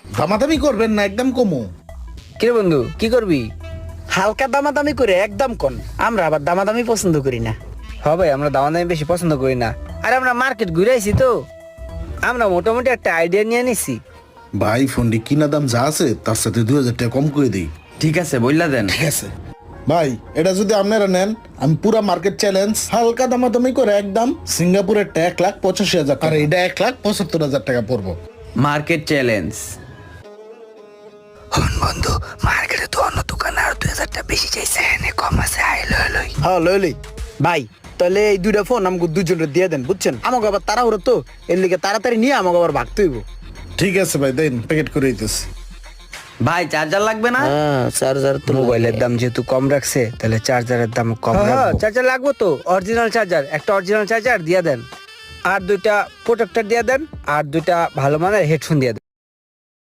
দামাদামি করবেন না, একদম কমো। কিরে বন্ধু কি করবি? হালকা দামাদামি করে একদম কোন, আমরা আবার দামাদামি পছন্দ করি না। ভাই আমরা দামাদামি বেশি পছন্দ করি না। আর আমরা মার্কেট ঘুরে আইছি তো, আমরা মোটামুটি একটা আইডিয়া নিয়ে নিছি। ভাই ফোনটি কিনা দাম যা আছে তার সাথে 2000 টাকা কম করে দিই। ঠিক আছে বললা দেন। ঠিক আছে ভাই, এটা যদি আপনারা নেন আমি পুরা মার্কেট চ্যালেঞ্জ হালকা দামাদামি করে একদম সিঙ্গাপুরের 1,85,000 আর এটা 1,75,000 টাকা পড়বো। Market challenge. বন্ধু মার্কেটে তো অন্য দোকানে আর 2000 টাকা বেশি চাইছে, এনে কম আছে, আই লই। হ্যাঁ লই ভাই, তাহলে এই দুইটা ফোন আমাকে দুজনের দিয়ে দেন, বুঝছেন? আমাকে আবার তাড়াহুড়ো তো, এর লিগে তাড়াতাড়ি নিয়ে আমাকে আবার ভাগতে হইব। ঠিক আছে ভাই, দেন প্যাকেট করে দিতেছি। ভাই চার্জার লাগবে না? হ্যাঁ চার্জার তো মোবাইলের দাম যেহেতু কম রাখছে, তাহলে চার্জারের দাম কম রাখবো। চার্জার লাগবে তো, অরিজিনাল চার্জার, একটা অরিজিনাল চার্জার দিয়ে দেন, আর দুইটা প্রোটেক্টর দিয়ে দেন, আর দুইটা ভালো মানের হেডফোন দিয়ে দেন।